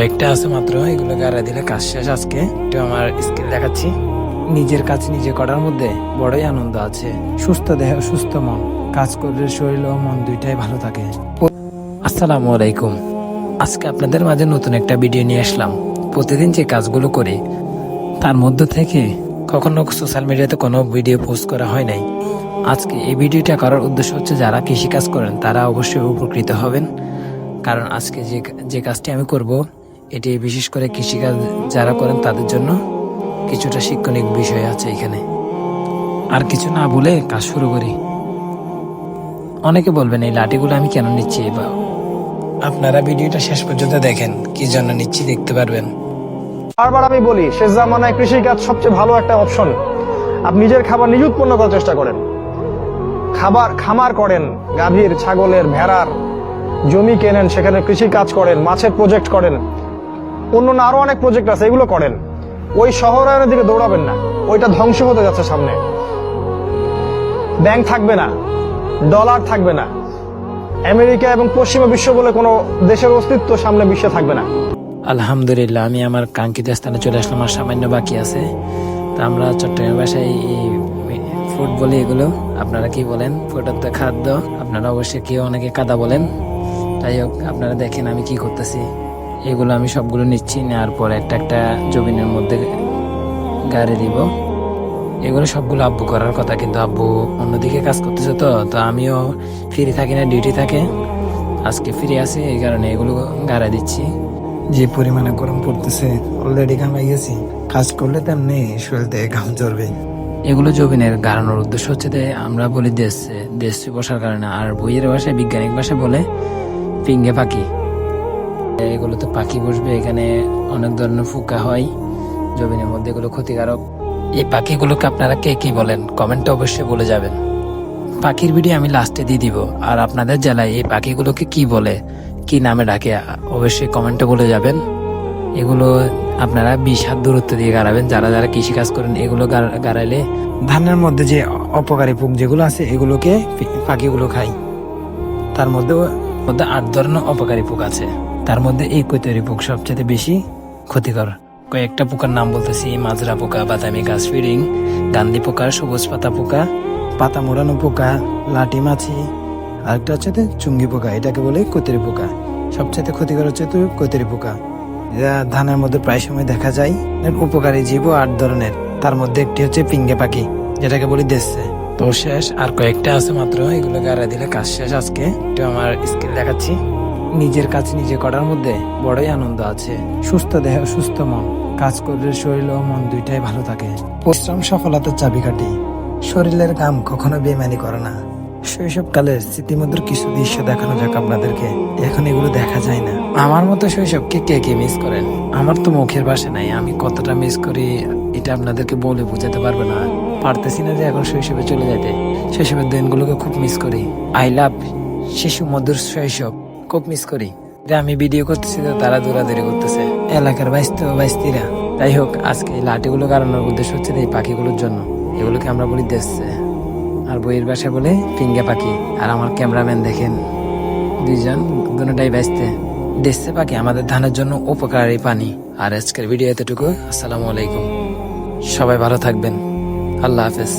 একটা আছে মাত্র, এগুলো গাড়া দিলে কাজ শেষ। আজকে একটু আমার স্কিল দেখাচ্ছি। নিজের কাজ নিজে করার মধ্যে বড়ই আনন্দ আছে। সুস্থ দেহ সুস্থ মন, কাজ করলে শরীর ও মন দুইটাই ভালো থাকে। আসসালামু আলাইকুম। আজকে আপনাদের মাঝে নতুন একটা ভিডিও নিয়ে আসলাম। প্রতিদিন যে কাজগুলো করি তার মধ্য থেকে কখনো সোশ্যাল মিডিয়াতে কোনো ভিডিও পোস্ট করা হয় নাই। আজকে এই ভিডিওটা করার উদ্দেশ্য হচ্ছে যারা কৃষিকাজ করেন তারা অবশ্যই উপকৃত হবেন। কারণ আজকে যে কাজটি আমি করব এটি বিশেষ করে কৃষিকাজ যারা করেন তাদের জন্য কিছুটা শিক্ষণিক বিষয় আছে এখানে। আর কিছু না বলে কাজ শুরু করি। অনেকে বলবেন এই লাঠিগুলো আমি কেন নিচ্ছি, বা আপনারা ভিডিওটা শেষ পর্যন্ত দেখেন, কি জন্য নিচ্ছি দেখতে পারবেন। বারবার আমি বলি, শেষ জামানায় কৃষিকাজ সবচেয়ে ভালো একটা অপশন। আপনি নিজের খাবার নিজে উৎপন্ন করার চেষ্টা করেন, খামার করেন, গাভীর, ছাগলের, ভেড়ার জমি কেনেন, সেখানে কৃষি কাজ করেন, মাছের প্রজেক্ট করেন, অন্য আরো অনেক প্রজেক্ট আছে, এগুলো করেন। ওই শহরায়নের দিকে দৌড়াবেন না, ওইটা ধ্বংস হতে যাচ্ছে সামনে। ব্যাংক থাকবে না, ডলার থাকবে না, আমেরিকা এবং পশ্চিমা বিশ্ব বলে কোনো দেশের অস্তিত্ব সামনে বিশ্বে থাকবে না। আলহামদুলিল্লাহ, আমি আমার কাঙ্ক্ষিত স্থানে চলে আসলাম। আর সামান্য বাকি আছে। তা আমরা চট্টগ্রাম ভাষায় ফুড বলি, এগুলো আপনারা কি বলেন? ফুটাত্ত খাদ্য, আপনারা অবশ্যই কেউ অনেকে কাদা বলেন। যাই হোক, আপনারা দেখেন আমি কি করতেছি। এগুলো আমি সবগুলো নিচ্ছি, নেওয়ার পর একটা একটা জবিনের মধ্যে গাড়ি দিব। এগুলো সবগুলো আব্বু করার কথা, কিন্তু আব্বু অন্যদিকে কাজ করতেছে। তো আমিও ফ্রি থাকি না, ডিউটি থাকে। আজকে ফ্রি আছি, এই কারণে এগুলো গাড়া দিচ্ছি। যে পরিমাণে গরম পড়তেছে অলরেডি ঘামাই গেছি। কাজ করলে তেমনি শরীর থেকে ঘাম ঝরবে। এগুলো জবিনের গাড়ানোর উদ্দেশ্য হচ্ছে আমরা বলি দেশ বসার কারণে। আর বইয়ের ভাষায়, বৈজ্ঞানিক ভাষায় বলে পিঙ্গে পাখি। এগুলো তো পাখি বসবে, এখানে অনেক ধরনের পোকা হয় জমিনের মধ্যে, এগুলো ক্ষতিকারক। এই পাখিগুলোকে আপনারা কে কি বলেন কমেন্টে অবশ্যই বলে যাবেন। পাখির ভিডিও আমি লাস্টে দিয়ে দিব। আর আপনাদের জেলায় এই পাখিগুলোকে কি বলে, কি নামে ডাকে অবশ্যই কমেন্টে বলে যাবেন। এগুলো আপনারা 20 হাত দূরত্ব দিয়ে গাড়াবেন যারা যারা কৃষি কাজ করেন। এগুলো গাড়াইলে ধানের মধ্যে যে অপকারী পোক যেগুলো আছে এগুলোকে পাখিগুলো খায়। তার মধ্যে 8 ধরনের অপকারী পোক আছে। তার মধ্যে এই কৈতরী পোক সবচেয়ে বেশি ক্ষতিকর। কয়েকটা পোকার নাম বলতেছি: মাজরা পোকা, বাদামি গাছ ফিরিং, গান্ধী পোকা, সবুজ পাতা পোকা, পাতা মোড়ানো পোকা, লাঠি মাছি, আরেকটা হচ্ছে চুঙ্গি পোকা। এটাকে বলে কৈতরী পোকা। সবচেয়ে ক্ষতিকর হচ্ছে কৈতরী পোকা। এটা ধানের মধ্যে প্রায় সময় দেখা যায়। উপকারী জীব 8 ধরনের, তার মধ্যে একটি হচ্ছে পিঙ্গে পাখি, যেটাকে বলি দেশে। তো শেষ, আর কয়েকটা আছে মাত্র, এগুলো গাড়া দিলে কাজ শেষ। আজকে একটু আমার স্কিল দেখাচ্ছি। নিজের কাজ নিজে করার মধ্যে বড়ই আনন্দ আছে। সুস্থ দেহ সুস্থ মন, কাজ করলে শরীর ও মন দুইটাই ভালো থাকে। পরিশ্রম সফলতার চাবিকাঠি। শরীরের কাম কখনো বেমানি করে না। শৈশবকালের স্মৃতিমধুর কিছু দৃশ্য দেখানো যাক আপনাদেরকে। এখন এগুলো দেখা যায় না। আমার মতো শৈশবকে কে কে মিস করেন? আমার তো মুখের ভাষা নাই, আমি কতটা মিস করি এটা আপনাদেরকে বলে বোঝাতে পারবে না। পারতেছি না যে এখন শৈশবে চলে যেতে। শৈশবের দিনগুলোকে খুব মিস করি। আই লাভ শিশু মধুর শৈশব, খুব মিস করি। আমি ভিডিও করতেছি তো তারা দৌড়াদৌড়ি করতেছে, এলাকার বাইস্তিরা। যাই হোক, আজকে এই লাঠিগুলো কারণের উদ্দেশ্য হচ্ছে এই পাখিগুলোর জন্য। এগুলোকে আমরা বলি দেশে, আর বইয়ের ভাষায় বলে পিঙ্গা পাখি। আর আমার ক্যামেরাম্যান দেখেন, দুজনটাই ব্যস্ত। দেশে পাখি আমাদের ধানের জন্য উপকারী পানি। আর আজকের ভিডিও এতটুকু। আসসালামু আলাইকুম, সবাই ভালো থাকবেন। আল্লাহ হাফেজ।